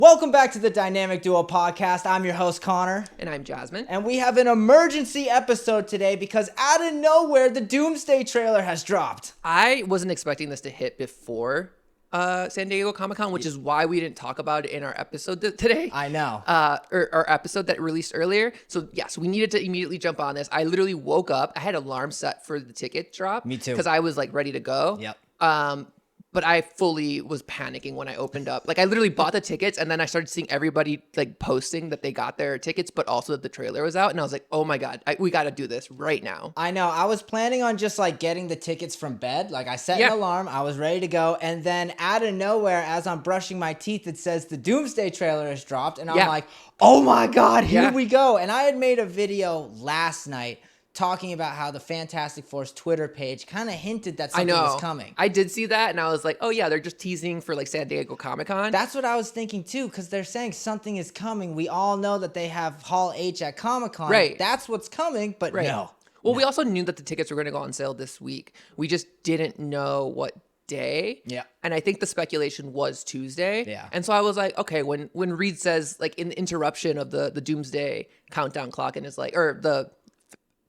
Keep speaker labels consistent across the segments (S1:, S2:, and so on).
S1: Welcome back to the Dynamic Duo Podcast. I'm your host, Connor.
S2: And I'm Jasmine.
S1: And we have an emergency episode today because out of nowhere, the Doomsday trailer has dropped.
S2: I wasn't expecting this to hit before San Diego Comic-Con, which is why we didn't talk about it in our episode today.
S1: I know.
S2: Or our episode that released earlier. So, yes, we needed to immediately jump on this. I literally woke up. I had an alarm set for the ticket drop.
S1: Me too.
S2: Because I was, like, ready to go.
S1: Yep.
S2: But I fully was panicking when I opened up. Like, I literally bought the tickets, and then I started seeing everybody, like, posting that they got their tickets, but also that the trailer was out. And I was like, oh, my God, we got to do this right now.
S1: I know. I was planning on just, like, getting the tickets from bed. Like, I set an alarm. I was ready to go. And then out of nowhere, as I'm brushing my teeth, it says the Doomsday trailer has dropped. And I'm like, oh, my God, here we go. And I had made a video last night talking about how the Fantastic Four's Twitter page kind of hinted that something was coming.
S2: I did see that, and I was like, oh, yeah, they're just teasing for, like, San Diego Comic-Con.
S1: That's what I was thinking, too, because they're saying something is coming. We all know that they have Hall H at Comic-Con.
S2: Right.
S1: That's what's coming, but no.
S2: Well, we also knew that the tickets were going to go on sale this week. We just didn't know what day.
S1: Yeah.
S2: And I think the speculation was Tuesday.
S1: Yeah.
S2: And so I was like, okay, when Reed says, like, in the interruption of the Doomsday countdown clock, and it's like, or the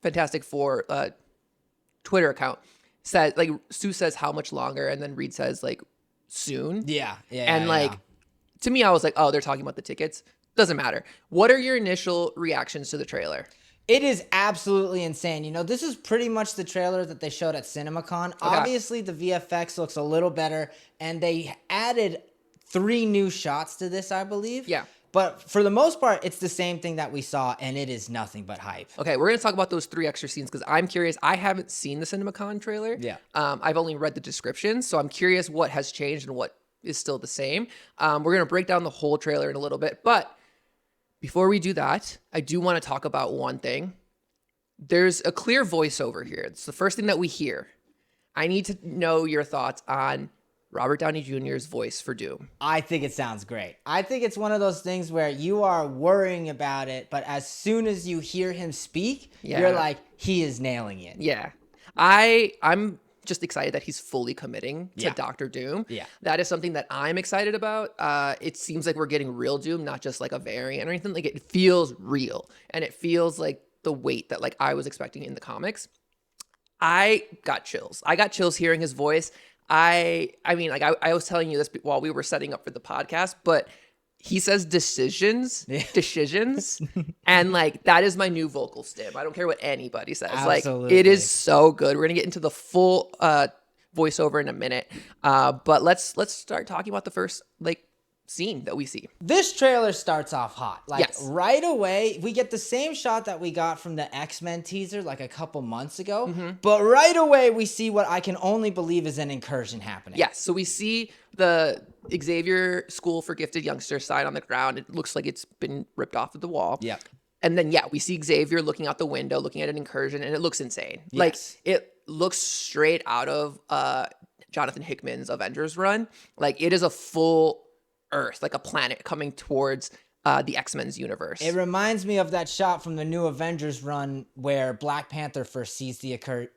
S2: Fantastic Four Twitter account said, like, Sue says how much longer, and then Reed says, like, soon. To me, I was like, oh, they're talking about the tickets. Doesn't matter. What are your initial reactions to the trailer?
S1: It is absolutely insane. You know, this is pretty much the trailer that they showed at Cineacon. Okay. Obviously, the VFX looks a little better, and they added 3 new shots to this, I believe.
S2: Yeah.
S1: But for the most part, it's the same thing that we saw, and it is nothing but hype.
S2: Okay, we're going to talk about those 3 extra scenes because I'm curious. I haven't seen the CinemaCon trailer.
S1: Yeah.
S2: I've only read the descriptions, so I'm curious what has changed and what is still the same. We're going to break down the whole trailer in a little bit. But before we do that, I do want to talk about one thing. There's a clear voiceover here. It's the first thing that we hear. I need to know your thoughts on Robert Downey Jr.'s voice for Doom.
S1: I think it sounds great. I think it's one of those things where you are worrying about it, but as soon as you hear him speak, you're like, he is nailing it.
S2: Yeah. I'm just excited that he's fully committing to Dr. Doom.
S1: Yeah.
S2: That is something that I'm excited about. It seems like we're getting real Doom, not just like a variant or anything. Like, it feels real, and it feels like the weight that, like, I was expecting in the comics. I got chills. I got chills hearing his voice. I mean, like, I was telling you this while we were setting up for the podcast, but he says decisions, and, like, that is my new vocal stim. I don't care what anybody says.
S1: Absolutely.
S2: Like, it is so good. We're gonna get into the full voiceover in a minute, but let's start talking about the first, like, scene that we see.
S1: This trailer starts off hot. Like,
S2: yes.
S1: Right away, we get the same shot that we got from the X-Men teaser like a couple months ago. Mm-hmm. But right away, we see what I can only believe is an incursion happening.
S2: Yes. So we see the Xavier School for Gifted Youngsters sign on the ground. It looks like it's been ripped off of the wall.
S1: Yeah.
S2: And then, we see Xavier looking out the window, looking at an incursion, and it looks insane.
S1: Yes.
S2: Like, it looks straight out of Jonathan Hickman's Avengers run. Like, it is a full Earth, like a planet coming towards the X-Men's universe.
S1: It reminds me of that shot from the new Avengers run where Black Panther first sees the incursion,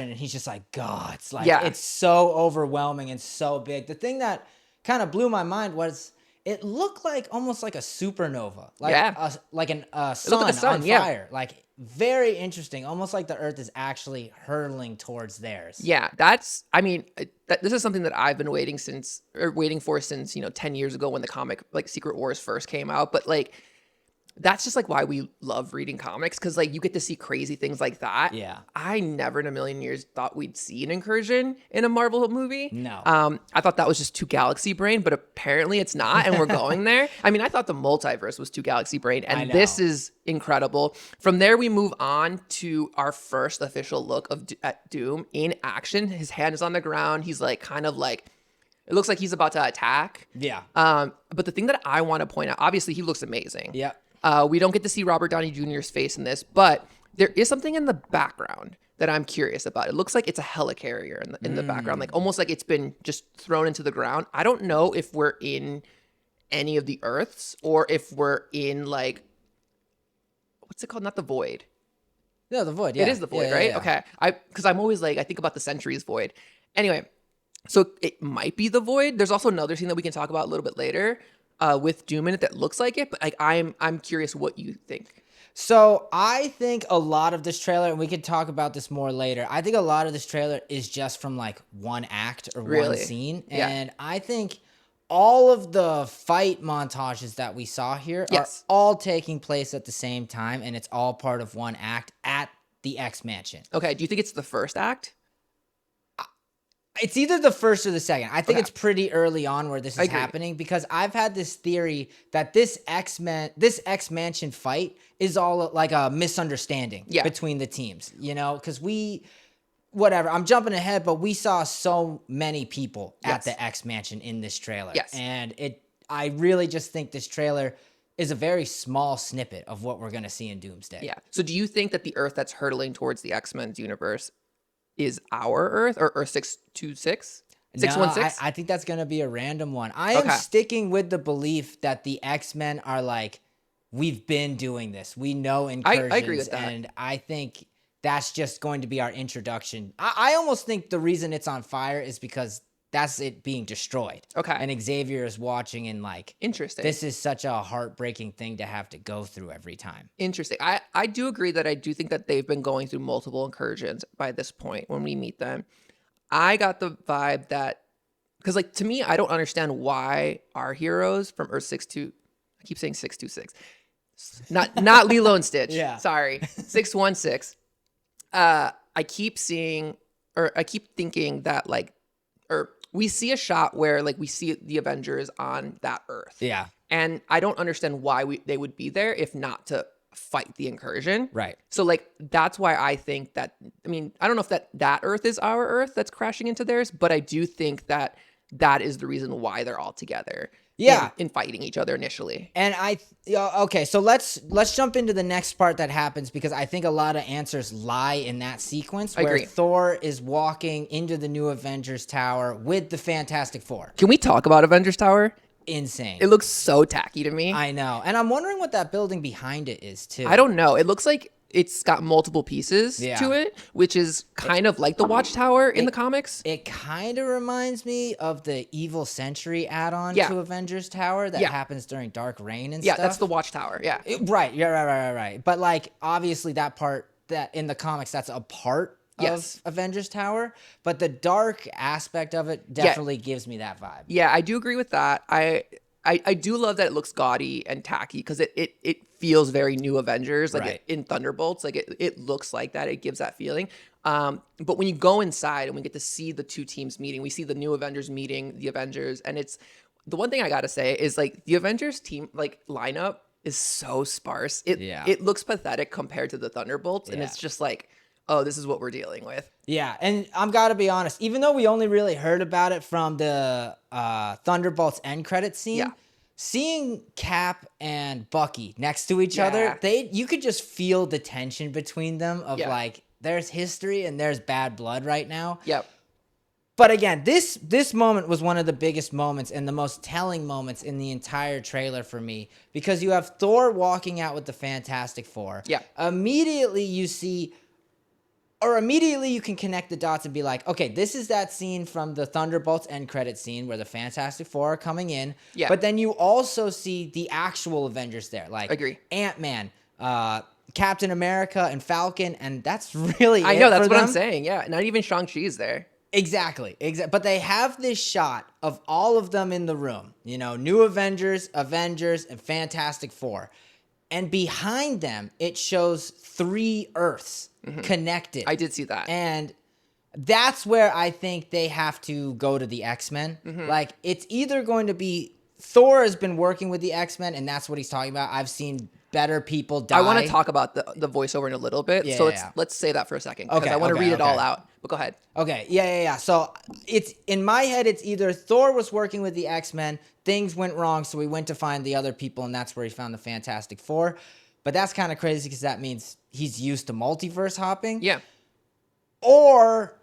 S1: and he's just like, God, it's like, it's so overwhelming and so big. The thing that kind of blew my mind was it looked like almost like a supernova, like a sun on fire. Like, very interesting, almost like the Earth is actually hurtling towards theirs.
S2: Yeah, this is something that I've been waiting for since 10 years ago when the comic, like, Secret Wars first came out. But, like, that's just, like, why we love reading comics, because, like, you get to see crazy things like that.
S1: Yeah.
S2: I never in a million years thought we'd see an incursion in a Marvel movie.
S1: No.
S2: I thought that was just too galaxy brain, but apparently it's not, and we're going there. I mean, I thought the multiverse was too galaxy brain, and this is incredible. From there, we move on to our first official look at Doom in action. His hand is on the ground. He's, like, kind of like, it looks like he's about to attack.
S1: Yeah.
S2: But the thing that I want to point out, obviously he looks amazing.
S1: Yeah.
S2: We don't get to see Robert Downey Jr.'s face in this, but there is something in the background that I'm curious about. It looks like it's a helicarrier in the background, like almost like it's been just thrown into the ground. I don't know if we're in any of the Earths or if we're in, like, what's it called? Not the Void.
S1: No, the Void. Yeah.
S2: It is the Void, right? Yeah. Okay. Because I'm always like, I think about the Centuries Void. Anyway, so it might be the Void. There's also another scene that we can talk about a little bit later. with Doom in it that looks like it, but like I'm curious what you think.
S1: So I think a lot of this trailer, and we could talk about this more later, I think a lot of this trailer is just from like one act or one scene. And I think all of the fight montages that we saw here are all taking place at the same time, and it's all part of one act at the X Mansion.
S2: Okay, do you think it's the first act?
S1: It's either the first or the second. I think it's pretty early on where this is happening, because I've had this theory that this X Mansion fight is all like a misunderstanding between the teams, you know, because whatever, I'm jumping ahead, but we saw so many people at the X Mansion in this trailer. And I really just think this trailer is a very small snippet of what we're going to see in Doomsday.
S2: Yeah. So do you think that the Earth that's hurtling towards the X-Men's universe is our Earth, or Earth 626? 616?
S1: No, I think that's going to be a random one. I am sticking with the belief that the X-Men are like, we've been doing this. We know incursions.
S2: I agree with that.
S1: And I think that's just going to be our introduction. I almost think the reason it's on fire is because that's it being destroyed.
S2: Okay.
S1: And Xavier is watching and like,
S2: interesting.
S1: This is such a heartbreaking thing to have to go through every time.
S2: Interesting. I do agree that I do think that they've been going through multiple incursions by this point when we meet them. I got the vibe that, because like to me, I don't understand why our heroes from Earth 62, I keep saying 626, not Lilo and Stitch. Sorry, 616. I keep thinking that like, or we see a shot where like we see the Avengers on that Earth.
S1: Yeah.
S2: And I don't understand why they would be there if not to fight the incursion.
S1: Right.
S2: So like, that's why I think that, I mean, I don't know if that Earth is our Earth that's crashing into theirs, but I do think that is the reason why they're all together.
S1: Yeah.
S2: In fighting each other initially.
S1: And okay, so let's jump into the next part that happens, because I think a lot of answers lie in that sequence where Thor is walking into the new Avengers Tower with the Fantastic Four.
S2: Can we talk about Avengers Tower?
S1: Insane.
S2: It looks so tacky to me.
S1: I know. And I'm wondering what that building behind it is too.
S2: I don't know. It looks like it's got multiple pieces to it, which is kind of like the Watchtower in the comics.
S1: It kind of reminds me of the Evil Century add-on to Avengers Tower that happens during Dark Reign and stuff.
S2: Yeah, that's the Watchtower. Yeah.
S1: Right. But like, obviously that part that in the comics, that's a part of Avengers Tower, but the dark aspect of it definitely gives me that vibe.
S2: Yeah, I do agree with that. I do love that it looks gaudy and tacky, because it feels very new Avengers, like in Thunderbolts, like it looks like that. It gives that feeling. But when you go inside and we get to see the two teams meeting, we see the new Avengers meeting the Avengers, and it's the one thing I gotta say is like the Avengers team like lineup is so sparse. It looks pathetic compared to the Thunderbolts, and it's just like, oh, this is what we're dealing with.
S1: Yeah, and I'm gotta be honest, even though we only really heard about it from the Thunderbolts end credit scene, seeing Cap and Bucky next to each other, you could just feel the tension between them of like, there's history and there's bad blood right now.
S2: Yep.
S1: But again, this moment was one of the biggest moments and the most telling moments in the entire trailer for me, because you have Thor walking out with the Fantastic Four.
S2: Yeah.
S1: Immediately you can connect the dots and be like, okay, this is that scene from the Thunderbolts end credit scene where the Fantastic Four are coming in. Yeah. But then you also see the actual Avengers there, like Ant-Man, Captain America, and Falcon, and that's really
S2: I know, that's what I'm saying. Yeah, not even Shang-Chi's there.
S1: Exactly. But they have this shot of all of them in the room. You know, New Avengers, and Fantastic Four. And behind them, it shows 3 Earths connected.
S2: I did see that.
S1: And that's where I think they have to go to the X-Men. Like, it's either going to be Thor has been working with the X-Men, and that's what he's talking about. I've seen better people die.
S2: I want to talk about the voiceover in a little bit. So let's say that for a second, because I want to read it all out. But go ahead.
S1: Okay. Yeah. So it's in my head, it's either Thor was working with the X-Men, things went wrong, so we went to find the other people, and that's where he found the Fantastic Four. But that's kind of crazy, because that means he's used to multiverse hopping.
S2: Yeah.
S1: Or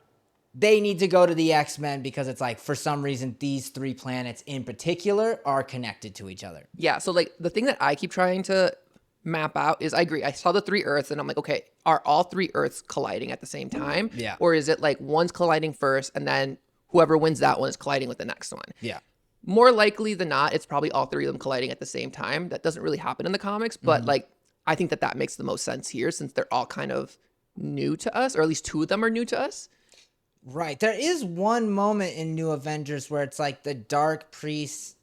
S1: they need to go to the X-Men, because it's like, for some reason, these 3 planets in particular are connected to each other.
S2: Yeah. So like the thing that I keep trying to map out is, I agree, I saw the 3 Earths and I'm like, okay, are all 3 Earths colliding at the same time?
S1: Yeah.
S2: Or is it like one's colliding first and then whoever wins that one is colliding with the next one?
S1: Yeah.
S2: more likely than not, it's probably all three of them colliding at the same time. That doesn't really happen in the comics, but like I think that makes the most sense here since they're all kind of new to us, or at least two of them are new to us.
S1: Right. There is one moment in New Avengers where it's like the Dark Priests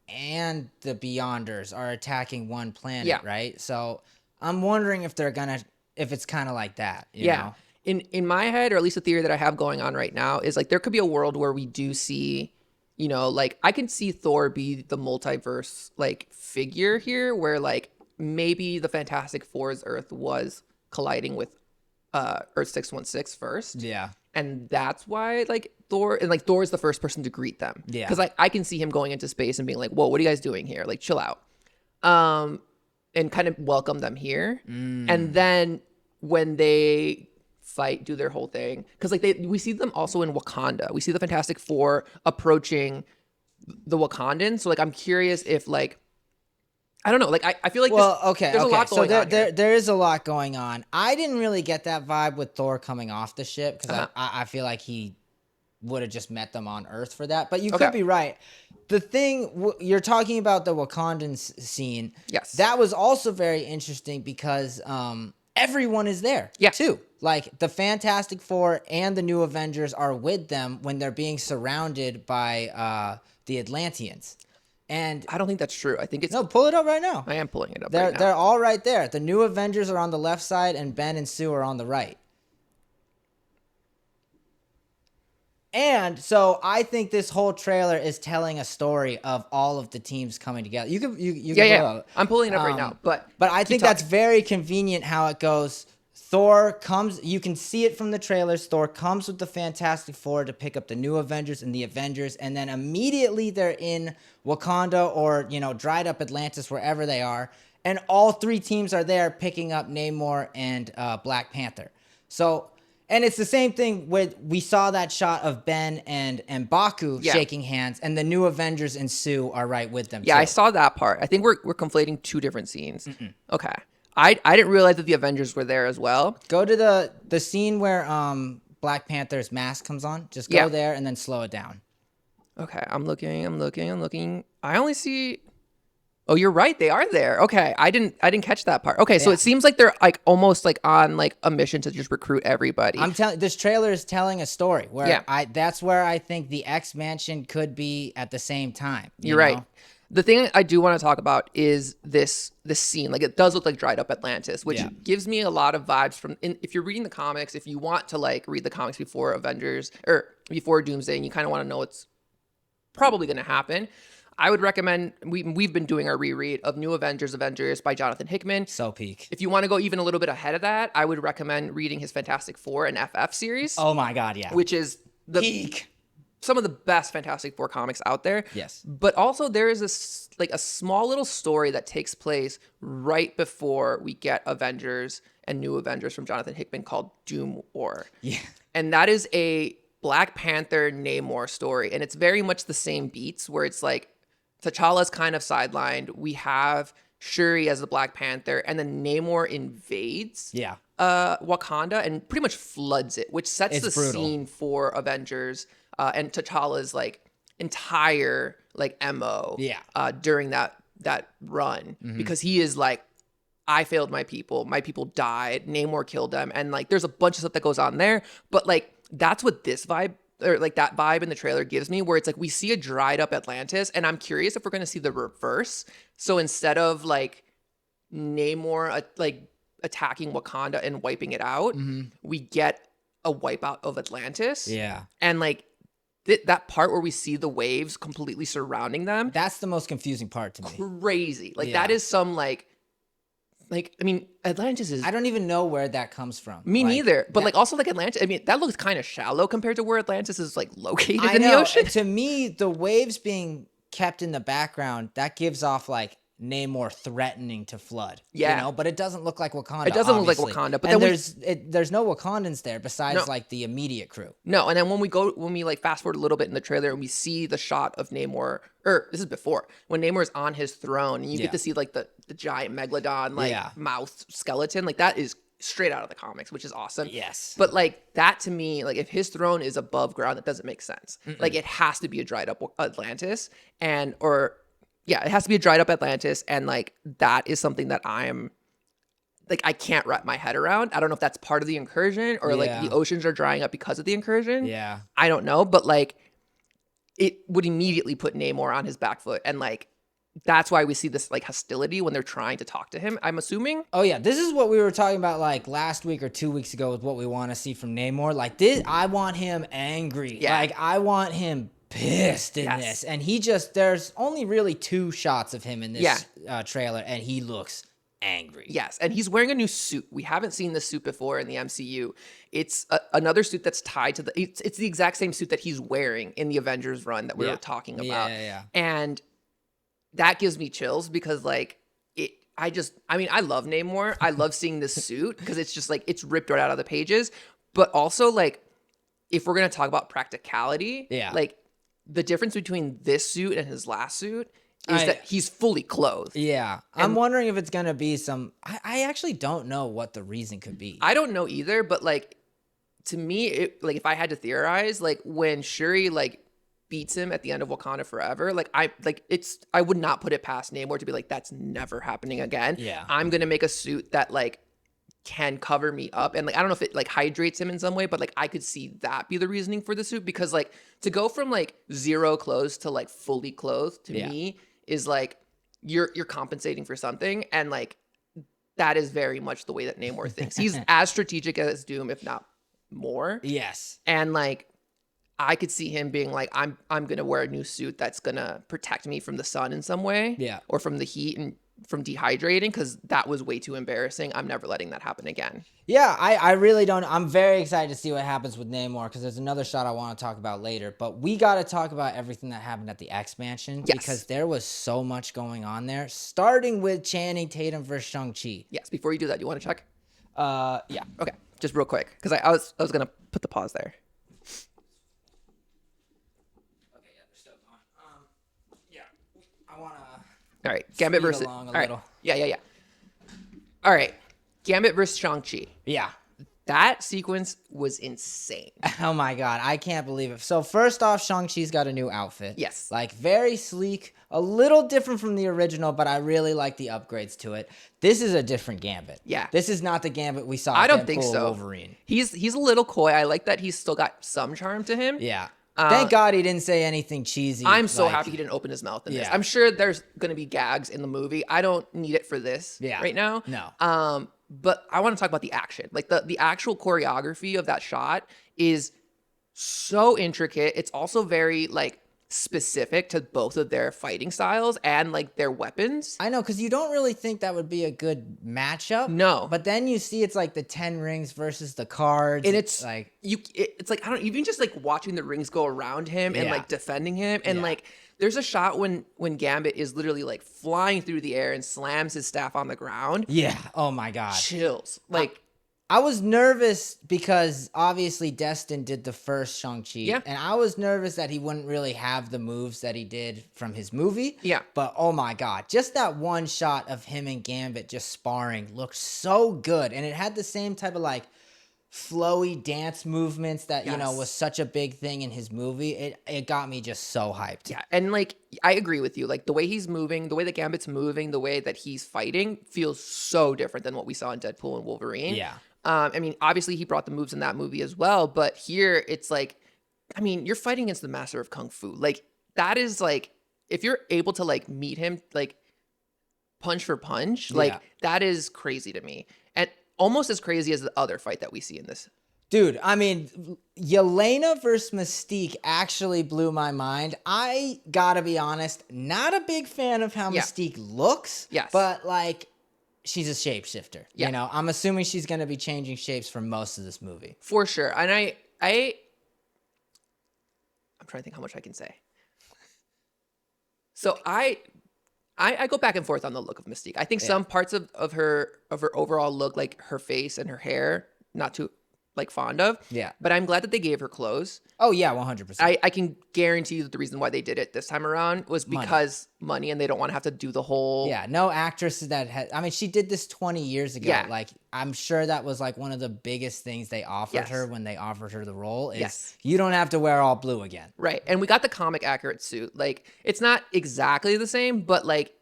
S1: and the Beyonders are attacking one planet, right? So I'm wondering if it's kind of like that, you know?
S2: In my head, or at least the theory that I have going on right now, is like there could be a world where we do see, you know, like I can see Thor be the multiverse like figure here, where like maybe the Fantastic Four's Earth was colliding with Earth 616 first.
S1: Yeah.
S2: And that's why like Thor is the first person to greet them.
S1: Yeah.
S2: Because like I can see him going into space and being like, whoa, what are you guys doing here? Like chill out. And kind of welcome them here. And then when they fight, do their whole thing. Because like we see them also in Wakanda. We see the Fantastic Four approaching the Wakandans. So like I'm curious if like I don't know. Like I feel like there's a lot going on.
S1: There is a lot going on. I didn't really get that vibe with Thor coming off the ship because I feel like he would have just met them on Earth for that. But you could be right. The thing you're talking about, the Wakandan scene.
S2: Yes,
S1: that was also very interesting because everyone is there. Too. Like the Fantastic Four and the New Avengers are with them when they're being surrounded by the Atlanteans. And
S2: I don't think that's true. I think it's...
S1: No, pull it up right now.
S2: I am pulling it up
S1: right
S2: now.
S1: They're all right there. The New Avengers are on the left side, and Ben and Sue are on the right. And so I think this whole trailer is telling a story of all of the teams coming together. You can pull it up.
S2: I'm pulling it up right now. But
S1: I think that's very convenient how it goes. Thor comes, you can see it from the trailers. Thor comes with the Fantastic Four to pick up the New Avengers and the Avengers, and then immediately they're in Wakanda or, you know, dried up Atlantis, wherever they are, and all three teams are there picking up Namor and Black Panther. So, and it's the same thing with, we saw that shot of Ben and Baku shaking hands, and the New Avengers and Sue are right with them.
S2: Yeah, too. I saw that part. I think we're conflating two different scenes. Okay. I didn't realize that the Avengers were there as well.
S1: Go to the scene where Black Panther's mask comes on. Just go there and then slow it down.
S2: Okay, I'm looking. I only see... Oh, you're right. They are there. Okay, I didn't catch that part. Okay, so it seems like they're like almost like on like a mission to just recruit everybody.
S1: I'm telling, this trailer is telling a story where that's where I think the X Mansion could be at the same time.
S2: You're right. The thing I do want to talk about is this scene. Like, it does look like dried up Atlantis, which gives me a lot of vibes from, if you're reading the comics, if you want to like read the comics before Avengers or before Doomsday and you kind of want to know what's probably going to happen, I would recommend, we've been doing our reread of New Avengers by Jonathan Hickman.
S1: So peak.
S2: If you want to go even a little bit ahead of that, I would recommend reading his Fantastic Four and FF series.
S1: Oh my God, yeah.
S2: Which is the
S1: peak.
S2: Some of the best Fantastic Four comics out there.
S1: Yes.
S2: But also there is a small little story that takes place right before we get Avengers and New Avengers from Jonathan Hickman called Doom War.
S1: Yeah.
S2: And that is a Black Panther Namor story. And it's very much the same beats where it's like T'Challa's kind of sidelined. We have Shuri as the Black Panther, and then Namor invades Wakanda and pretty much floods it, which sets the scene for Avengers and T'Challa's like entire like MO during that run, because he is like, I failed my people died, Namor killed them, and like there's a bunch of stuff that goes on there, but like that's what this vibe, or like that vibe in the trailer gives me, where it's like we see a dried up Atlantis, and I'm curious if we're going to see the reverse. So instead of like Namor like attacking Wakanda and wiping it out, we get a wipeout of Atlantis.
S1: Yeah. And
S2: like that part where we see the waves completely surrounding them.
S1: That's the most confusing part to me.
S2: Crazy. Like that is some like, I mean, Atlantis is...
S1: I don't even know where that comes from.
S2: Me neither. But like also like Atlantis, I mean, that looks kind of shallow compared to where Atlantis is like located in the ocean.
S1: To me, the waves being kept in the background, that gives off like Namor threatening to flood.
S2: Yeah.
S1: You know, but it doesn't look like Wakanda.
S2: It doesn't look like Wakanda. But
S1: and then there's no Wakandans there besides like the immediate crew.
S2: No, and then when we like fast forward a little bit in the trailer and we see the shot of Namor, or this is before, when Namor is on his throne and you get to see like the giant megalodon like mouth skeleton, like that is straight out of the comics, which is awesome.
S1: Yes.
S2: But like that to me, like if his throne is above ground, that doesn't make sense. Like it has to be a dried up Atlantis it has to be a dried up Atlantis. And like that is something that I can't wrap my head around. I don't know if that's part of the incursion or like the oceans are drying up because of the incursion.
S1: Yeah.
S2: I don't know. But like it would immediately put Namor on his back foot. And like, that's why we see this like hostility when they're trying to talk to him, I'm assuming.
S1: Oh yeah, this is what we were talking about like last week or 2 weeks ago with what we want to see from Namor. Like this, I want him angry. Yeah. Like I want him pissed in this. And there's only really 2 shots of him in this trailer and he looks angry.
S2: Yes, and he's wearing a new suit. We haven't seen this suit before in the MCU. It's another suit that's tied to it's the exact same suit that he's wearing in the Avengers run that we were talking about.
S1: Yeah.
S2: And that gives me chills because like I love Namor. I love seeing this suit because it's just like it's ripped right out of the pages. But also like if we're gonna talk about practicality, like the difference between this suit and his last suit is that he's fully clothed.
S1: Yeah. And I'm wondering if it's going to be I actually don't know what the reason could be.
S2: I don't know either, but like to me, like if I had to theorize, like when Shuri like beats him at the end of Wakanda Forever, like I would not put it past Namor to be like, that's never happening again.
S1: Yeah.
S2: I'm going to make a suit that like can cover me up. And like, I don't know if it like hydrates him in some way, but like I could see that be the reasoning for the suit because like to go from like 0 clothes to like fully clothed to me is like, you're compensating for something. And like, that is very much the way that Namor thinks. He's as strategic as Doom, if not more.
S1: Yes.
S2: And like, I could see him being like, I'm going to wear a new suit that's going to protect me from the sun in some way.
S1: Yeah.
S2: Or from the heat and from dehydrating because that was way too embarrassing. I'm never letting that happen again.
S1: Yeah, I really don't. I'm very excited to see what happens with Namor because there's another shot I want to talk about later. But we got to talk about everything that happened at the X Mansion because there was so much going on there, starting with Channing Tatum versus Shang-Chi.
S2: Yes, before you do that, you want to check?
S1: Yeah.
S2: Okay, just real quick because I was going to put the pause there. All right, Gambit versus.
S1: All right.
S2: Yeah. All right, Gambit versus Shang-Chi.
S1: Yeah.
S2: That sequence was insane.
S1: Oh my God, I can't believe it. So first off, Shang-Chi's got a new outfit.
S2: Yes.
S1: Like very sleek, a little different from the original, but I really like the upgrades to it. This is a different Gambit.
S2: Yeah.
S1: This is not the Gambit we saw.
S2: I don't think so.
S1: Wolverine.
S2: He's a little coy. I like that he's still got some charm to him.
S1: Yeah. Thank God he didn't say anything cheesy.
S2: I'm so happy he didn't open his mouth in this. I'm sure there's going to be gags in the movie. I don't need it for this right now.
S1: No.
S2: But I want to talk about the action. Like the actual choreography of that shot is so intricate. It's also very like specific to both of their fighting styles and like their weapons.
S1: I know, because you don't really think that would be a good matchup.
S2: No.
S1: But then you see it's like the 10 rings versus the cards.
S2: And it's
S1: like
S2: it's like, I don't even just like watching the rings go around him and like defending him. And like there's a shot when Gambit is literally like flying through the air and slams his staff on the ground.
S1: Yeah. Oh my God.
S2: Chills. Like
S1: I was nervous because obviously Destin did the first Shang-Chi.
S2: Yeah.
S1: And I was nervous that he wouldn't really have the moves that he did from his movie.
S2: Yeah.
S1: But oh my God, just that one shot of him and Gambit just sparring looked so good. And it had the same type of like flowy dance movements that, you know, was such a big thing in his movie. It got me just so hyped.
S2: Yeah. And like, I agree with you. Like the way he's moving, the way that Gambit's moving, the way that he's fighting feels so different than what we saw in Deadpool and Wolverine.
S1: Yeah.
S2: I mean, obviously he brought the moves in that movie as well, but here it's like, I mean, you're fighting against the master of Kung Fu. Like that is like, if you're able to like meet him, like punch for punch, like that is crazy to me. And almost as crazy as the other fight that we see in this.
S1: Dude, I mean, Yelena versus Mystique actually blew my mind. I gotta be honest, not a big fan of how Mystique looks.
S2: Yes.
S1: But like, she's a shapeshifter. You know, I'm assuming she's going to be changing shapes for most of this movie.
S2: For sure. And I'm trying to think how much I can say. So I go back and forth on the look of Mystique. I think some parts of her overall look, like her face and her hair, not to like fond of.
S1: Yeah.
S2: But I'm glad that they gave her clothes.
S1: Oh yeah, 100%.
S2: I can guarantee you that the reason why they did it this time around was because money and they don't want to have to do the whole.
S1: Yeah, no actress that had. I mean, she did this 20 years ago.
S2: Yeah.
S1: Like, I'm sure that was like one of the biggest things they offered her when they offered her the role. Is you don't have to wear all blue again.
S2: Right, and we got the comic accurate suit. Like, it's not exactly the same, but like,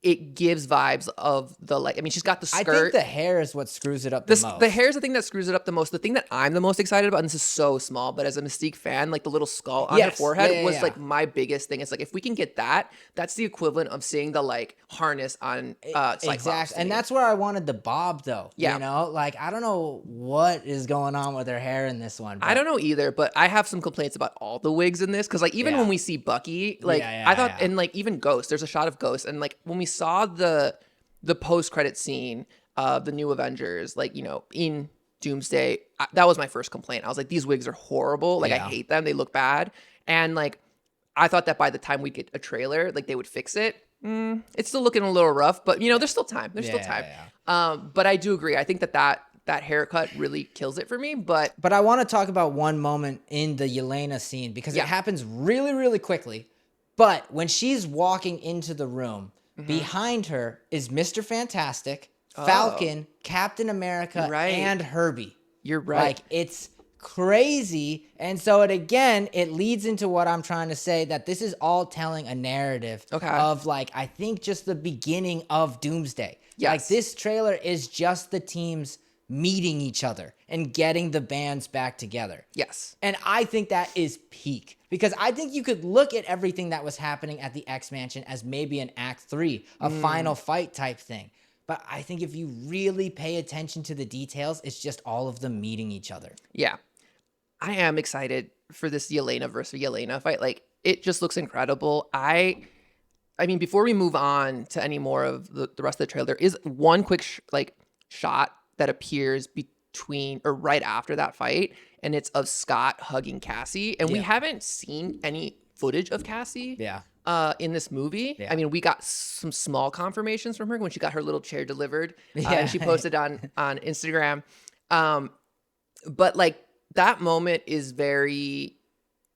S2: it gives vibes of the like. I mean, she's got the skirt.
S1: I think the hair is what screws it up the most.
S2: The hair is the thing that screws it up the most. The thing that I'm the most excited about, and this is so small, but as a Mystique fan, like the little skull on her forehead was like my biggest thing. It's like if we can get that, that's the equivalent of seeing the like harness on Cyclops.
S1: Exactly, and that's where I wanted the bob though.
S2: Yeah,
S1: you know, like I don't know what is going on with her hair in this one.
S2: I don't know either, but I have some complaints about all the wigs in this because like even when we see Bucky, like I thought, and like even Ghost, there's a shot of Ghost, and like when we saw the post-credit scene of the new Avengers, like, you know, in Doomsday, that was my first complaint. I was like, these wigs are horrible. Like, I hate them. They look bad. And, like, I thought that by the time we get a trailer, like, they would fix it. It's still looking a little rough, but, you know, there's still time. There's still time. But I do agree. I think that haircut really kills it for me. But
S1: I want to talk about one moment in the Yelena scene because it happens really, really quickly. But when she's walking into the room, behind her is Mr. Fantastic, Falcon, Captain America, and Herbie.
S2: You're right.
S1: Like, it's crazy. And so it leads into what I'm trying to say, that this is all telling a narrative of, like, I think just the beginning of Doomsday. Yes. Like, this trailer is just the teams meeting each other and getting the bands back together.
S2: Yes.
S1: And I think that is peak. Because I think you could look at everything that was happening at the X-Mansion as maybe an Act 3, a final fight type thing. But I think if you really pay attention to the details, it's just all of them meeting each other.
S2: Yeah. I am excited for this Yelena versus Yelena fight. Like, it just looks incredible. I mean, before we move on to any more of the rest of the trailer, there is one quick shot that appears between or right after that fight, and it's of Scott hugging Cassie, and we haven't seen any footage of Cassie in this movie. I mean, we got some small confirmations from her when she got her little chair delivered, and she posted on Instagram. But like, that moment is very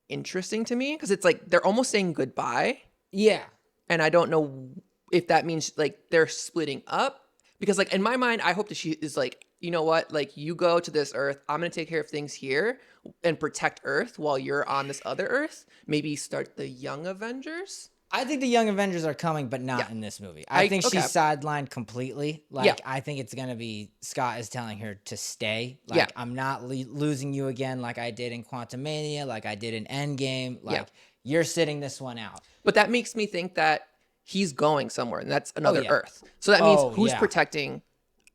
S2: interesting to me because it's like they're almost saying goodbye.
S1: Yeah.
S2: And I don't know if that means like they're splitting up, because like in my mind, I hope that she is like, you know what, like, you go to this Earth, I'm going to take care of things here and protect Earth while you're on this other Earth. Maybe start the Young Avengers.
S1: I think the Young Avengers are coming, but not in this movie. I think she's sidelined completely. Like, I think it's going to be Scott is telling her to stay. Like, I'm not losing you again like I did in Quantumania, like I did in Endgame. Like, you're sitting this one out.
S2: But that makes me think that he's going somewhere, and that's another Earth. So that means who's protecting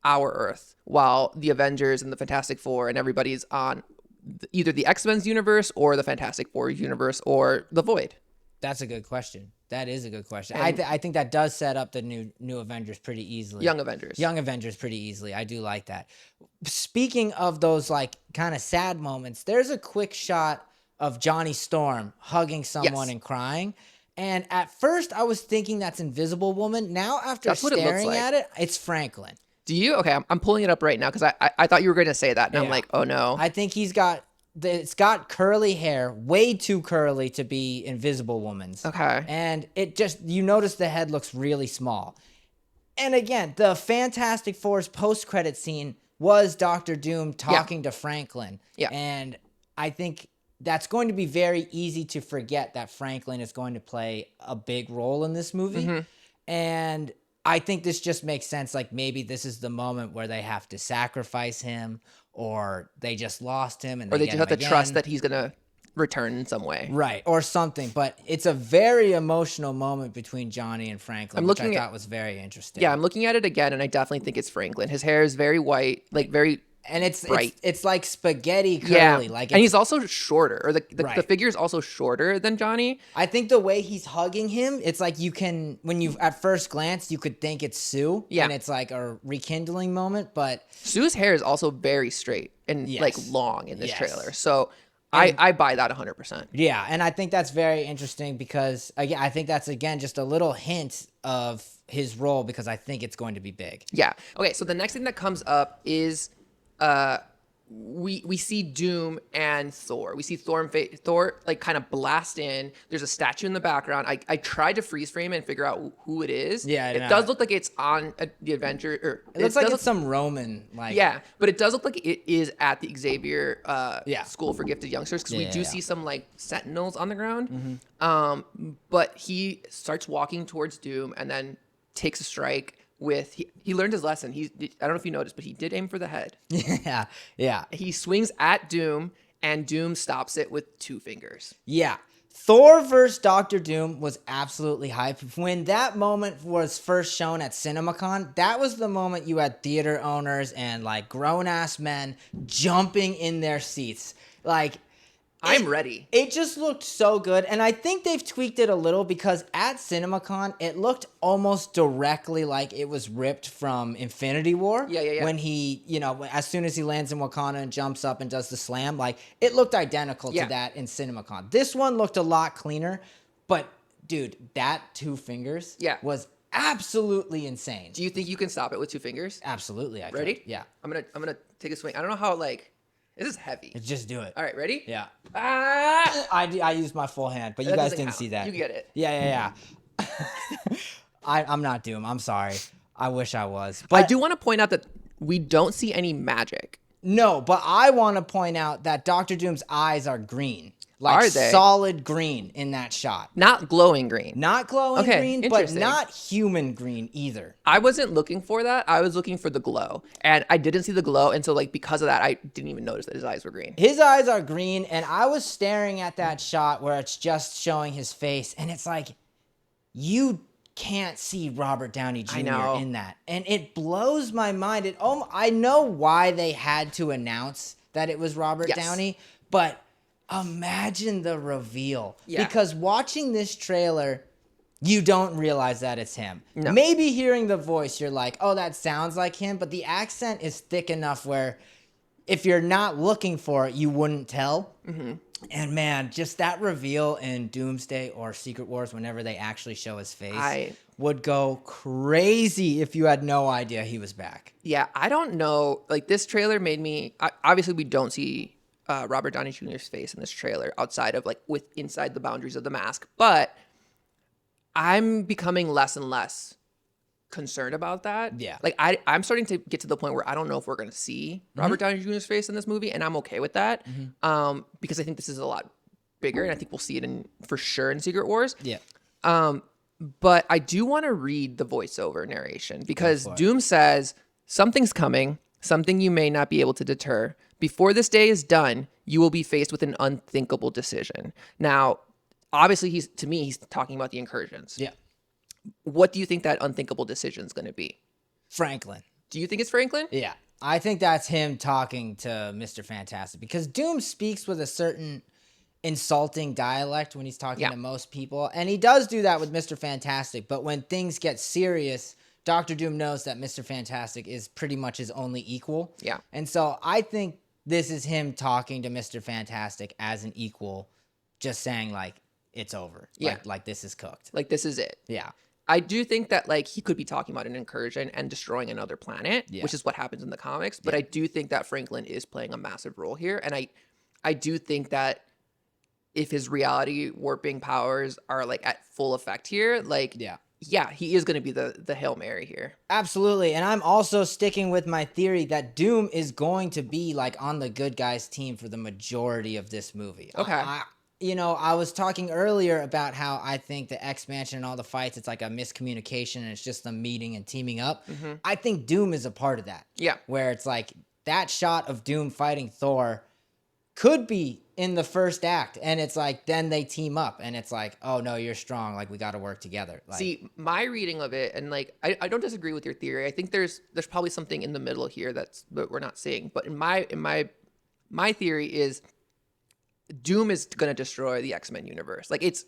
S2: our Earth while the Avengers and the Fantastic Four and everybody's on either the X-Men's universe or the Fantastic Four universe or the Void?
S1: That's a good question. That is a good question. I think that does set up the new Avengers pretty easily.
S2: Young Avengers pretty easily. I do like that. Speaking of those like kind of sad moments, there's a quick shot of Johnny Storm hugging someone and crying. And at first I was thinking that's Invisible Woman. Now after staring at it, it's Franklin. Do you? Okay, I'm pulling it up right now because I thought you were going to say that. And I'm like, oh no.
S1: I think it's got curly hair, way too curly to be Invisible Woman's.
S2: Okay.
S1: And it just, you notice the head looks really small. And again, the Fantastic Four's post-credit scene was Doctor Doom talking to Franklin. Yeah. And I think that's going to be very easy to forget that Franklin is going to play a big role in this movie. Mm-hmm. And I think this just makes sense. Like, maybe this is the moment where they have to sacrifice him, or they just lost him, or
S2: they just have to trust that he's going to return in some way.
S1: Right, or something. But it's a very emotional moment between Johnny and Franklin, which I thought was very interesting.
S2: Yeah, I'm looking at it again, and I definitely think it's Franklin. His hair is very white, like very...
S1: And it's bright. It's like spaghetti curly. Like,
S2: and he's also shorter, or the figure is also shorter than Johnny.
S1: I think the way he's hugging him, it's like you can, when you at first glance, you could think it's Sue. Yeah. And it's like a rekindling moment, but
S2: Sue's hair is also very straight and like long in this trailer. So I buy that 100%.
S1: Yeah, and I think that's very interesting because again, I think that's again just a little hint of his role because I think it's going to be big.
S2: Yeah. Okay, so the next thing that comes up is we see Doom and Thor. We see Thor like kind of blast in. There's a statue in the background. I tried to freeze frame it and figure out who it is.
S1: Yeah,
S2: it does look like it's on the Avenger. Or
S1: it looks like it's some Roman. Like
S2: yeah, but it does look like it is at the Xavier School for Gifted Youngsters because we do see some like sentinels on the ground. But he starts walking towards Doom and then takes a strike. He learned his lesson. I don't know if you noticed, but he did aim for the head.
S1: Yeah.
S2: He swings at Doom, and Doom stops it with 2 fingers.
S1: Yeah. Thor versus Doctor Doom was absolutely hype. When that moment was first shown at Cineacon, that was the moment you had theater owners and like grown-ass men jumping in their seats. Like,
S2: I'm ready.
S1: It just looked so good. And I think they've tweaked it a little because at Cineacon, it looked almost directly like it was ripped from Infinity War.
S2: Yeah.
S1: When he, as soon as he lands in Wakanda and jumps up and does the slam, like it looked identical to that in Cineacon. This one looked a lot cleaner. But, dude, that 2 fingers was absolutely insane.
S2: Do you think you can stop it with 2 fingers?
S1: Absolutely.
S2: Ready?
S1: Yeah.
S2: I'm gonna take a swing. I don't know how this is heavy.
S1: Just do it.
S2: All right, ready?
S1: Yeah.
S2: Ah!
S1: I used my full hand, but you guys didn't see that.
S2: You get it.
S1: Yeah. I'm not Doom. I'm sorry. I wish I was. But
S2: I do want to point out that we don't see any magic.
S1: No, but I want to point out that Doctor Doom's eyes are green. Like
S2: Are they?
S1: solid green in that shot.
S2: Not glowing green.
S1: Not glowing green, but
S2: interesting.
S1: not human green either.
S2: I wasn't looking for that. I was looking for the glow. And I didn't see the glow. And so, like, because of that, I didn't even notice that his eyes were green.
S1: His eyes are green, and I was staring at that shot where it's just showing his face, and it's like, you can't see Robert Downey Jr. in that. And it blows my mind. I know why they had to announce that it was Robert Downey, but imagine the reveal.
S2: Yeah.
S1: Because watching this trailer, you don't realize that it's him.
S2: No.
S1: Maybe hearing the voice, you're like, oh, that sounds like him. But the accent is thick enough where if you're not looking for it, you wouldn't tell. Mm-hmm. And man, just that reveal in Doomsday or Secret Wars, whenever they actually show his face, would go crazy if you had no idea he was back.
S2: Yeah, I don't know. Like, this trailer made me... obviously, we don't see Robert Downey Jr.'s face in this trailer outside of, like, inside the boundaries of the mask. But I'm becoming less and less concerned about that.
S1: Yeah.
S2: Like, I'm starting to get to the point where I don't know if we're going to see Robert Downey Jr.'s face in this movie, and I'm okay with that because I think this is a lot bigger, and I think we'll see it for sure in Secret Wars.
S1: Yeah.
S2: But I do want to read the voiceover narration because Doom says, "Something's coming, something you may not be able to deter. Before this day is done, you will be faced with an unthinkable decision." Now, obviously, he's talking about the incursions.
S1: Yeah.
S2: What do you think that unthinkable decision is going to be?
S1: Franklin.
S2: Do you think it's Franklin?
S1: Yeah. I think that's him talking to Mr. Fantastic because Doom speaks with a certain insulting dialect when he's talking to most people. And he does do that with Mr. Fantastic. But when things get serious, Dr. Doom knows that Mr. Fantastic is pretty much his only equal.
S2: Yeah.
S1: And so I think this is him talking to Mr. Fantastic as an equal, just saying, like, it's over.
S2: Yeah.
S1: Like this is cooked.
S2: Like, this is it.
S1: Yeah.
S2: I do think that, like, he could be talking about an incursion and destroying another planet, which is what happens in the comics. But I do think that Franklin is playing a massive role here. And I do think that if his reality warping powers are, like, at full effect here, like, yeah, he is going to be the Hail Mary here. Absolutely.
S1: And I'm also sticking with my theory that Doom is going to be, like, on the good guys team for the majority of this movie.
S2: Okay.
S1: I was talking earlier about how I think the X-Mansion and all the fights, it's like a miscommunication and it's just them meeting and teaming up. Mm-hmm. I think Doom is a part of that.
S2: Yeah.
S1: Where it's like that shot of Doom fighting Thor could be in the first act. And it's like, then they team up and it's like, oh no, you're strong. Like, we got to work together. Like,
S2: see, my reading of it, and like, I don't disagree with your theory. I think there's probably something in the middle here that we're not seeing. But in my theory is Doom is going to destroy the X-Men universe. Like, it's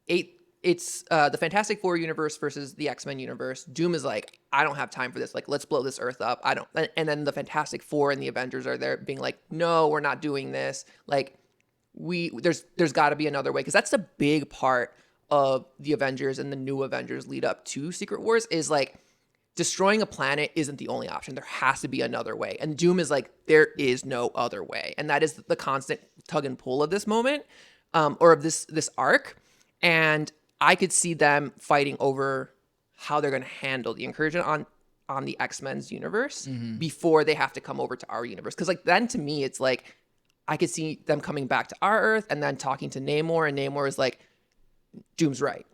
S2: the Fantastic Four universe versus the X-Men universe. Doom is like, I don't have time for this. Like, let's blow this Earth up. And then the Fantastic Four and the Avengers are there being like, no, we're not doing this. Like, there's got to be another way, because that's the big part of the Avengers and the new Avengers lead up to Secret Wars is like, destroying a planet isn't the only option. There has to be another way. And Doom is like, there is no other way. And that is the constant tug and pull of this moment, or of this arc. And I could see them fighting over how they're going to handle the incursion on the X-Men's universe before they have to come over to our universe. Because like then to me, it's like I could see them coming back to our Earth and then talking to Namor, and Namor is like, Doom's right.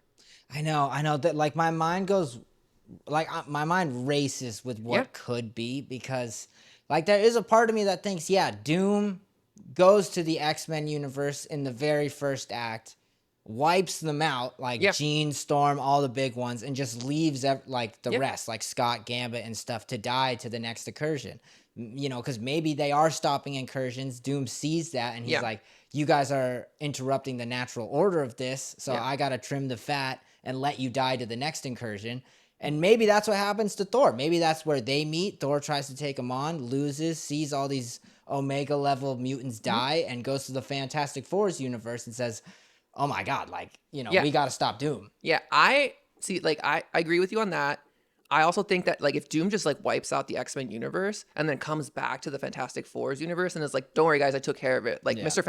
S1: I know that like my mind goes, like my mind races with what could be, because like there is a part of me that thinks, yeah, Doom goes to the X-Men universe in the very first act, wipes them out, like Jean, Storm, all the big ones, and just leaves like the rest, like Scott, Gambit, and stuff, to die to the next incursion. You know, because maybe they are stopping incursions. Doom sees that, and he's like, you guys are interrupting the natural order of this, so I gotta trim the fat and let you die to the next incursion. And maybe that's what happens to Thor. Maybe that's where they meet. Thor tries to take him on, loses, sees all these Omega level mutants die, and goes to the Fantastic Four's universe and says, oh my God, like, you know, we got to stop Doom.
S2: Yeah, I see, like, I agree with you on that. I also think that, like, if Doom just, like, wipes out the X-Men universe and then comes back to the Fantastic Four's universe and is like, don't worry, guys, I took care of it. Like, Mr.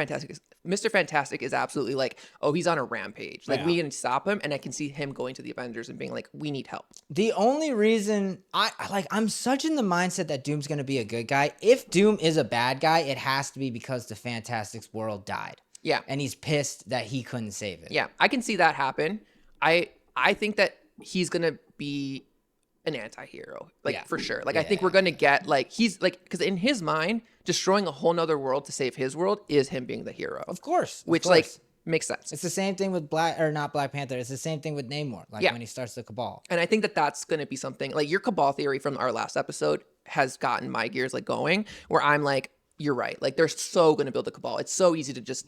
S2: Fantastic is absolutely like, oh, he's on a rampage. Like, we can stop him, and I can see him going to the Avengers and being like, we need help.
S1: The only reason I'm such in the mindset that Doom's going to be a good guy. If Doom is a bad guy, it has to be because the Fantastic's world died. Yeah. And he's pissed that he couldn't save it.
S2: Yeah, I can see that happen. I think that he's going to be an anti-hero, like, for sure. Like, I think we're going to get, like, he's, like, because in his mind, destroying a whole nother world to save his world is him being the hero.
S1: Of course.
S2: Which, like, makes sense.
S1: It's the same thing with not Black Panther. It's the same thing with Namor, like, when he starts the Cabal.
S2: And I think that that's going to be something, like, your Cabal theory from our last episode has gotten my gears, like, going, where I'm like, you're right. Like, they're so going to build the Cabal. It's so easy to just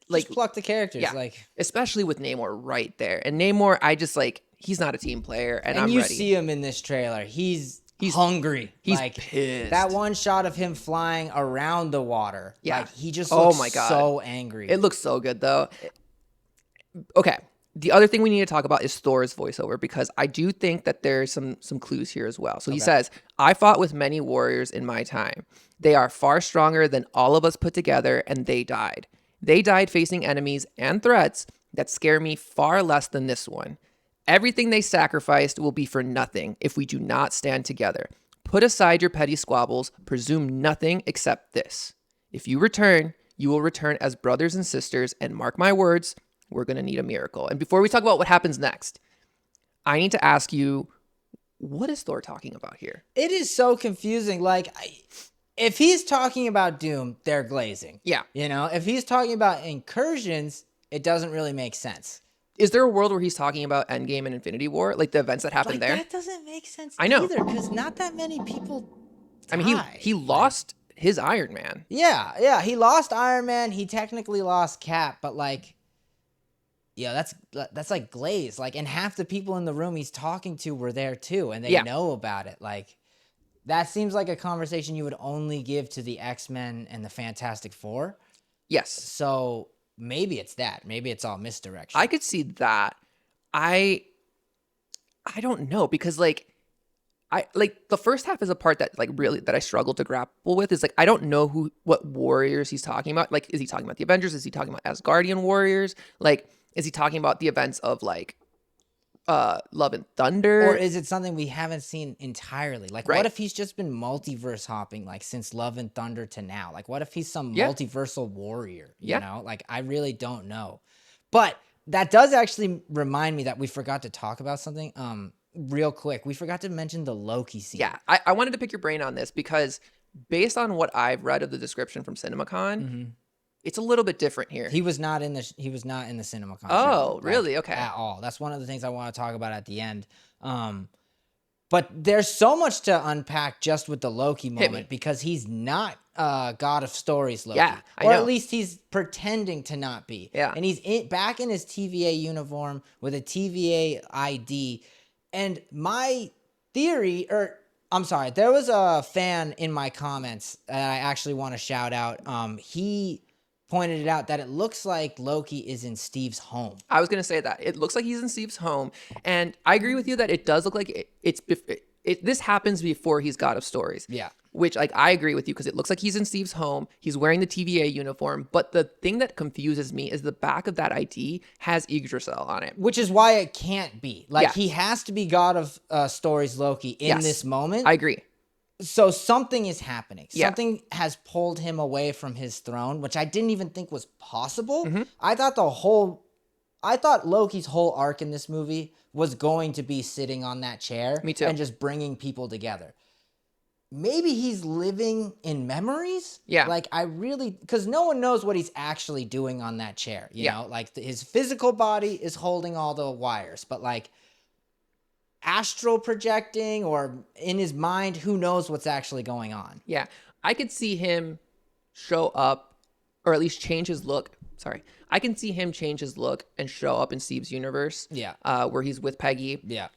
S1: pluck the characters, like,
S2: especially with Namor right there. And Namor, I just, like, he's not a team player, and I'm
S1: you
S2: ready.
S1: See him in this trailer. He's hungry.
S2: He's
S1: like,
S2: pissed.
S1: That one shot of him flying around the water.
S2: Yeah,
S1: like, he just looks so angry.
S2: It looks so good though. Okay. The other thing we need to talk about is Thor's voiceover, because I do think that there's some clues here as well. So he says, I fought with many warriors in my time. They are far stronger than all of us put together, and they died. They died facing enemies and threats that scare me far less than this one. Everything they sacrificed will be for nothing if we do not stand together. Put aside your petty squabbles. Presume nothing except this. If you return, you will return as brothers and sisters, and mark my words, we're going to need a miracle. And before we talk about what happens next, I need to ask you, what is Thor talking about here?
S1: It is so confusing. Like, if he's talking about Doom, they're glazing. Yeah. You know, if he's talking about incursions, it doesn't really make sense.
S2: Is there a world where he's talking about Endgame and Infinity War, like the events that happened there?
S1: That doesn't make sense either, because not that many people died.
S2: I mean, he lost his Iron Man.
S1: Yeah, he lost Iron Man. He technically lost Cap, but like, yeah, that's like glaze. Like, and half the people in the room he's talking to were there too, and they know about it. Like, that seems like a conversation you would only give to the X-Men and the Fantastic Four. Yes. So maybe it's that. Maybe it's all misdirection.
S2: I could see that. I don't know, because like the first half is a part that like really that I struggle to grapple with, is like I don't know what warriors he's talking about. Like, is he talking about the Avengers? Is he talking about Asgardian warriors? Like, is he talking about the events of like Love and Thunder?
S1: Or is it something we haven't seen entirely? Like, what if he's just been multiverse hopping, like, since Love and Thunder to now? Like, what if he's some multiversal warrior, you know? Like, I really don't know. But that does actually remind me that we forgot to talk about something real quick. We forgot to mention the Loki scene.
S2: Yeah, I wanted to pick your brain on this, because based on what I've read of the description from Cineacon, it's a little bit different here.
S1: He was not in the Cineacon.
S2: Oh, really? Okay.
S1: At all. That's one of the things I want to talk about at the end. But there's so much to unpack just with the Loki moment, because he's not God of Stories Loki. Yeah, I know. Or at least he's pretending to not be. Yeah. And he's back in his TVA uniform with a TVA ID. And my theory, there was a fan in my comments that I actually want to shout out. He pointed it out that it looks like Loki is in Steve's home.
S2: I was going to say that. It looks like he's in Steve's home. And I agree with you that it does look like it's this happens before he's God of Stories.
S1: Yeah.
S2: Which, like, I agree with you because it looks like he's in Steve's home. He's wearing the TVA uniform. But the thing that confuses me is the back of that ID has Yggdrasil on it.
S1: Which is why it can't be. Like,
S2: Yes.
S1: he has to be God of Stories Loki in this moment.
S2: I agree.
S1: So something is happening.
S2: Yeah.
S1: Something has pulled him away from his throne, which I didn't even think was possible.
S2: Mm-hmm.
S1: I thought Loki's whole arc in this movie was going to be sitting on that chair.
S2: Me too.
S1: And just bringing people together. Maybe he's living in memories.
S2: Yeah.
S1: Like, because no one knows what he's actually doing on that chair. You know, like his physical body is holding all the wires, but like astral projecting or in his mind, who knows what's actually going on.
S2: Yeah. I could see him show up or at least change his look. Sorry. I can see him change his look and show up in Steve's universe.
S1: Yeah.
S2: Where he's with Peggy.
S1: Yeah.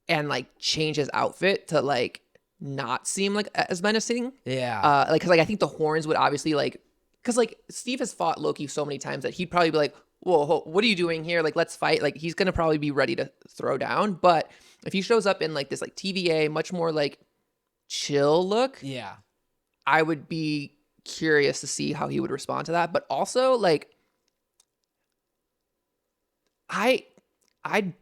S2: And like change his outfit to like not seem like as menacing.
S1: Yeah.
S2: Like, cause like I think the horns would obviously like, cause like Steve has fought Loki so many times that he'd probably be like, whoa, what are you doing here? Like, let's fight. Like, he's gonna probably be ready to throw down. But if he shows up in like this like TVA, much more like chill look,
S1: yeah.
S2: I would be curious to see how he would respond to that. But also like, I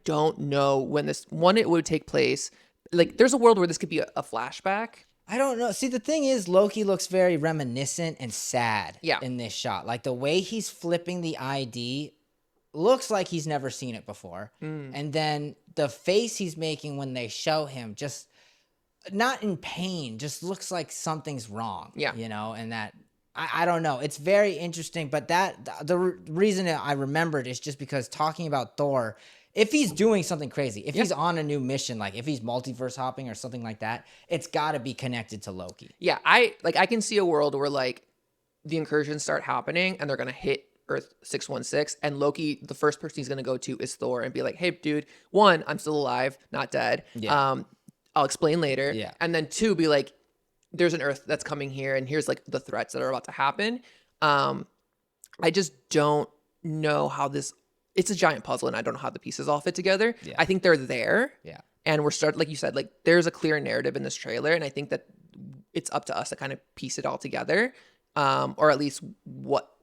S2: don't know when it would take place. Like, there's a world where this could be a flashback.
S1: I don't know. See, the thing is, Loki looks very reminiscent and sad
S2: Yeah.
S1: in this shot. Like, the way he's flipping the ID looks like he's never seen it before. And then the face he's making when they show him, just not in pain, just looks like something's wrong.
S2: Yeah.
S1: You know, and that, I don't know. It's very interesting. But the reason I remembered is just because talking about Thor, if he's doing something crazy, if he's on a new mission, like if he's multiverse hopping or something like that, it's got to be connected to Loki.
S2: Yeah, I can see a world where like the incursions start happening and they're gonna hit Earth 616, and Loki, the first person he's gonna go to is Thor and be like, "Hey, dude, one, I'm still alive, not dead.
S1: Yeah.
S2: I'll explain later.
S1: Yeah.
S2: And then two, be like, there's an Earth that's coming here, and here's like the threats that are about to happen. I just don't know how this. It's a giant puzzle, and I don't know how the pieces all fit together.
S1: Yeah.
S2: I think they're there.
S1: Yeah.
S2: And like you said, like there's a clear narrative in this trailer, and I think that it's up to us to kind of piece it all together, or at least what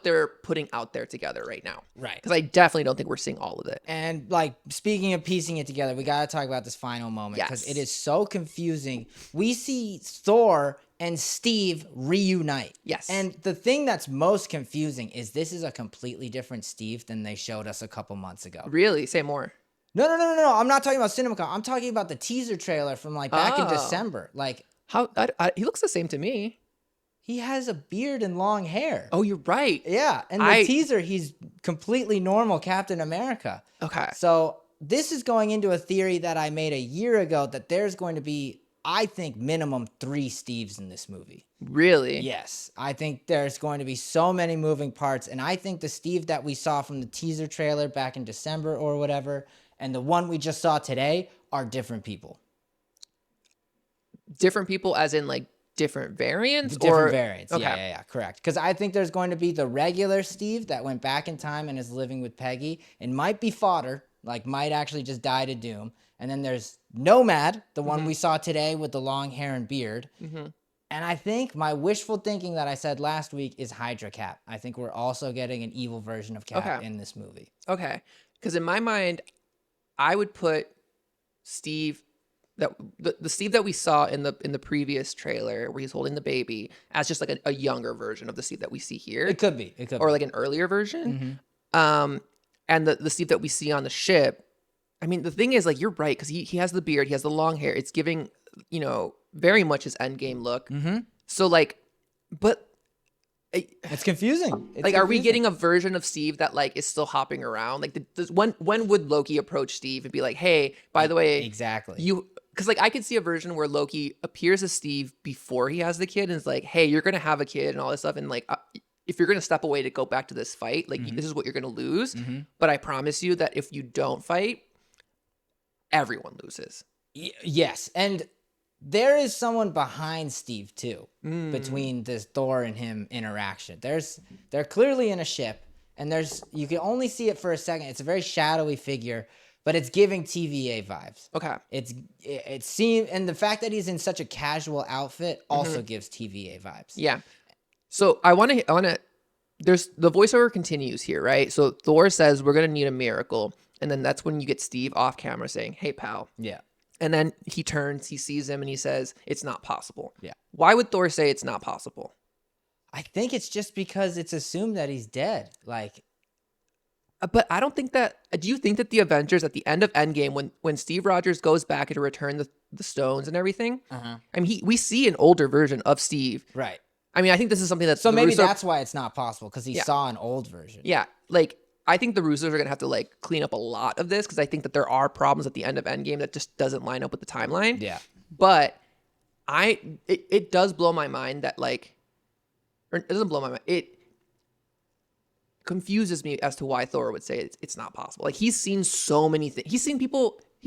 S2: they're putting out there together right now.
S1: Right.
S2: Because I definitely don't think we're seeing all of it.
S1: And like, speaking of piecing it together, we got to talk about this final moment because it is so confusing. We see Thor and Steve reunite.
S2: Yes.
S1: And the thing that's most confusing is this is a completely different Steve than they showed us a couple months ago.
S2: Really? Say more.
S1: No. I'm not talking about Cineacon. I'm talking about the teaser trailer from like back in December. Like,
S2: how he looks the same to me.
S1: he has a beard and long hair.
S2: Oh, you're right.
S1: Yeah. And the teaser, he's completely normal Captain America.
S2: Okay.
S1: So this is going into a theory that I made a year ago that there's going to be, I think, minimum 3 Steves in this movie.
S2: Really?
S1: Yes. I think there's going to be so many moving parts. And I think the Steve that we saw from the teaser trailer back in December or whatever, and the one we just saw today are different people.
S2: Different people as in like different variants?
S1: Different variants.
S2: Okay.
S1: Yeah, correct. Because I think there's going to be the regular Steve that went back in time and is living with Peggy and might be fodder, like might actually just die to doom. And then there's Nomad, the one we saw today with the long hair and beard. Mm-hmm. And I think my wishful thinking that I said last week is Hydra Cap. I think we're also getting an evil version of Cap in this movie.
S2: Okay. Because in my mind, I would put Steve, that the Steve that we saw in the previous trailer where he's holding the baby, as just like a younger version of the Steve that we see here.
S1: It could be.
S2: Or like an earlier version. Mm-hmm. And the Steve that we see on the ship, I mean, the thing is, like, you're right, because he has the beard, he has the long hair. It's giving, very much his endgame look. Mm-hmm. So, like, but...
S1: It's confusing.
S2: Are we getting a version of Steve that, like, is still hopping around? Like, when would Loki approach Steve and be like, hey, by the way...
S1: Exactly.
S2: Because, like, I could see a version where Loki appears as Steve before he has the kid and is like, hey, you're going to have a kid and all this stuff. And, like, if you're going to step away to go back to this fight, like, this is what you're going to lose. Mm-hmm. But I promise you that if you don't fight... everyone loses.
S1: Yes. And there is someone behind Steve too, between this Thor and him interaction. They're clearly in a ship, and you can only see it for a second. It's a very shadowy figure, but it's giving TVA vibes.
S2: Okay.
S1: It seems, and the fact that he's in such a casual outfit also gives TVA vibes.
S2: Yeah. So I want to. There's the voiceover continues here, right? So Thor says we're gonna need a miracle, and then that's when you get Steve off camera saying, "Hey, pal."
S1: Yeah.
S2: And then he turns, he sees him, and he says, "It's not possible."
S1: Yeah.
S2: Why would Thor say it's not possible?
S1: I think it's just because it's assumed that he's dead. Like,
S2: But I don't think that. Do you think that the Avengers at the end of Endgame, when Steve Rogers goes back to return the stones and everything, I mean, we see an older version of Steve.
S1: right.
S2: I mean, I think this is something that's
S1: So maybe that's why it's not possible, because he saw an old version.
S2: Yeah, like I think the Russos are gonna have to like clean up a lot of this, because I think that there are problems at the end of Endgame that just doesn't line up with the timeline.
S1: Yeah.
S2: But it does blow my mind that like, or it doesn't blow my mind. It confuses me as to why Thor would say it's not possible. Like, he's seen so many things. He's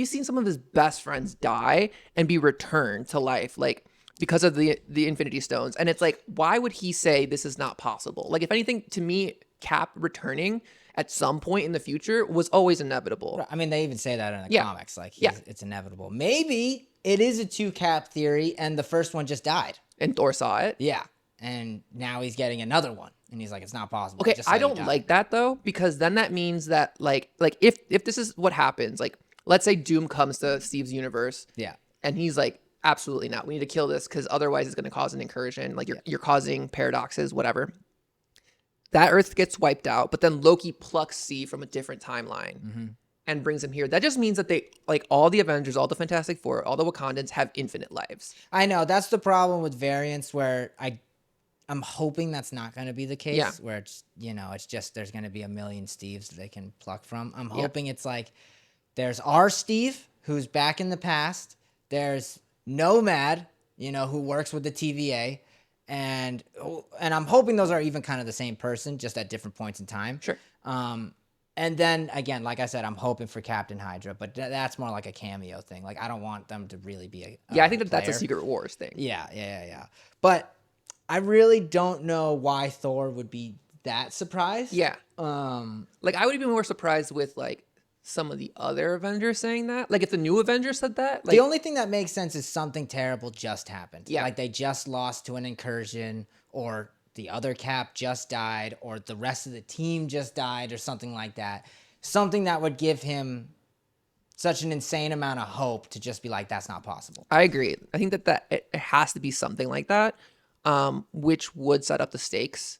S2: seen some of his best friends die and be returned to life, like because of the Infinity Stones. And it's like, why would he say this is not possible? Like, if anything, to me, Cap returning at some point in the future was always inevitable.
S1: I mean, they even say that in the comics. Like, it's inevitable. Maybe it is a 2-Cap theory, and the first one just died.
S2: And Thor saw it.
S1: Yeah. And now he's getting another one. And he's like, it's not possible.
S2: Okay, I don't like that, though, because then that means that, like if this is what happens, like, let's say Doom comes to Steve's universe.
S1: Yeah.
S2: And he's like, absolutely not. We need to kill this, because otherwise it's going to cause an incursion. Like, you're causing paradoxes, whatever. That Earth gets wiped out, but then Loki plucks Steve from a different timeline and brings him here. That just means that they, like, all the Avengers, all the Fantastic Four, all the Wakandans have infinite lives.
S1: I know. That's the problem with variants, where I'm hoping that's not going to be the case, where it's, it's just there's going to be a million Steves that they can pluck from. I'm hoping it's like there's our Steve, who's back in the past. There's Nomad, who works with the TVA. And I'm hoping those are even kind of the same person, just at different points in time.
S2: Sure.
S1: And then, again, like I said, I'm hoping for Captain Hydra, but that's more like a cameo thing. Like, I don't want them to really be a
S2: I think that's a Secret Wars thing.
S1: Yeah. But I really don't know why Thor would be that surprised.
S2: Yeah. Like, I would be more surprised with, like, some of the other Avengers saying that. Like, if the new Avengers said that. Like,
S1: the only thing that makes sense is something terrible just happened.
S2: Yeah.
S1: Like, they just lost to an incursion, or the other Cap just died, or the rest of the team just died, or something like that. Something that would give him such an insane amount of hope to just be like, that's not possible.
S2: I agree. I think that it has to be something like that, which would set up the stakes.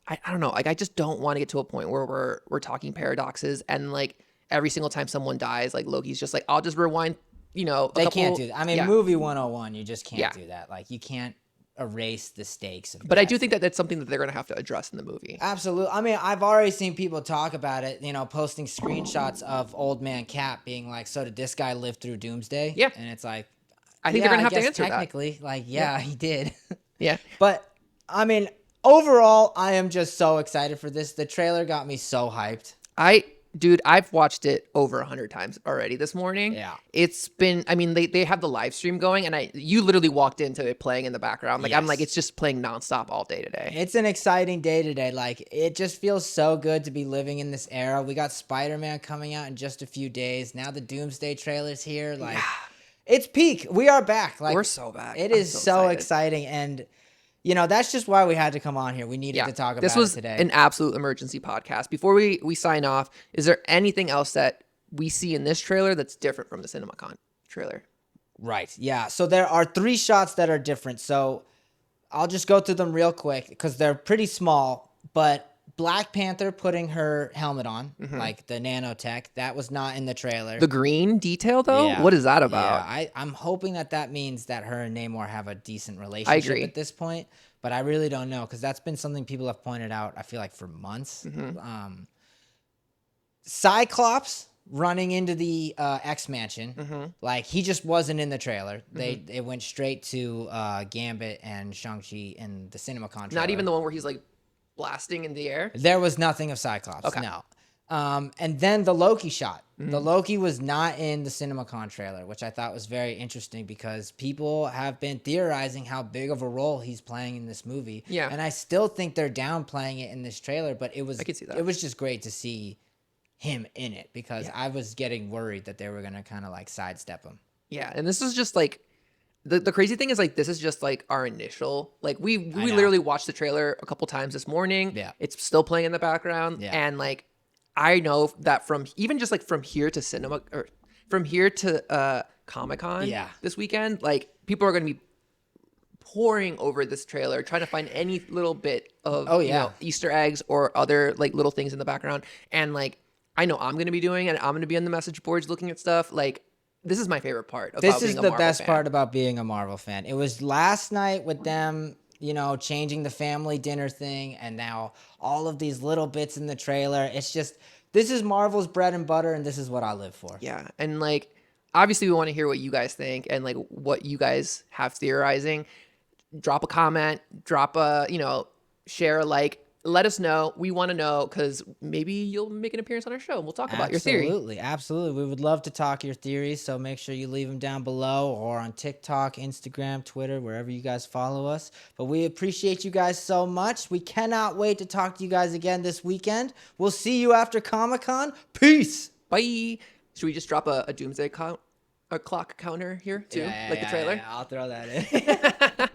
S2: I don't know. Like, I just don't want to get to a point where we're talking paradoxes, and like every single time someone dies, like Loki's just like, I'll just rewind,
S1: They can't do that. I mean, movie 101, you just can't do that. Like, you can't erase the stakes of
S2: But I do think that that's something that they're going to have to address in the movie.
S1: Absolutely. I mean, I've already seen people talk about it, posting screenshots of Old Man Cap being like, so did this guy live through Doomsday?
S2: Yeah.
S1: And it's like,
S2: I think they're going to have to answer
S1: technically,
S2: that.
S1: Like, he did.
S2: Yeah.
S1: But, I mean, overall, I am just so excited for this. The trailer got me so hyped.
S2: Dude, I've watched it over 100 times already this morning.
S1: Yeah.
S2: It's been, I mean, they have the live stream going, and you literally walked into it playing in the background. Like, yes. I'm like, it's just playing nonstop all day today.
S1: It's an exciting day today. Like, it just feels so good to be living in this era. We got Spider-Man coming out in just a few days. Now the Doomsday trailer's here. Like, it's peak. We are back. Like,
S2: we're so back.
S1: It is so exciting. And that's just why we had to come on here. We needed to talk about it today.
S2: This was an absolute emergency podcast. Before we sign off, is there anything else that we see in this trailer that's different from the Cineacon trailer?
S1: Right. Yeah. So there are 3 shots that are different. So I'll just go through them real quick because they're pretty small. But Black Panther putting her helmet on, like the nanotech, that was not in the trailer.
S2: The green detail, though? Yeah. What is that about?
S1: Yeah, I'm hoping that means that her and Namor have a decent relationship at this point, but I really don't know, because that's been something people have pointed out, I feel like, for months. Cyclops running into the X-Mansion, like, he just wasn't in the trailer. They went straight to Gambit and Shang-Chi in the Cineacon trailer.
S2: Not even the one where he's, like, blasting in the air?
S1: There was nothing of Cyclops, no. And then the Loki shot. The Loki was not in the Cineacon trailer, which I thought was very interesting, because people have been theorizing how big of a role he's playing in this movie. Yeah. And I still think they're downplaying it in this trailer, but it was,
S2: I can see that.
S1: It was just great to see him in it, because I was getting worried that they were going to kind of like sidestep him.
S2: Yeah. And this is just like, the crazy thing is like, this is just like our initial, like we literally watched the trailer a couple times this morning.
S1: Yeah.
S2: It's still playing in the background.
S1: Yeah.
S2: And like, I know that from even just like from here to cinema, or from here to Comic-Con this weekend, like people are going to be pouring over this trailer, trying to find any little bit of you know, Easter eggs or other like little things in the background. And like, I know I'm going to be doing it. I'm going to be on the message boards looking at stuff. Like, this is my favorite part about
S1: this is the best part about being a Marvel fan. It was last night with them, you know, changing the family dinner thing, and now all of these little bits in the trailer. It's just, this is Marvel's bread and butter, and this is what I live for.
S2: Yeah. And like, obviously we want to hear what you guys think and like what you guys have theorizing. Drop a comment, drop a, you know, share a like. Let us know. We want to know, because maybe you'll make an appearance on our show and we'll talk about your theory.
S1: Absolutely. We would love to talk your theories, so make sure you leave them down below or on TikTok, Instagram, Twitter, wherever you guys follow us. But we appreciate you guys so much. We cannot wait to talk to you guys again this weekend. We'll see you after Comic-Con. Peace.
S2: Bye. Should we just drop a Doomsday clock counter here too? The trailer?
S1: Yeah, I'll throw that in.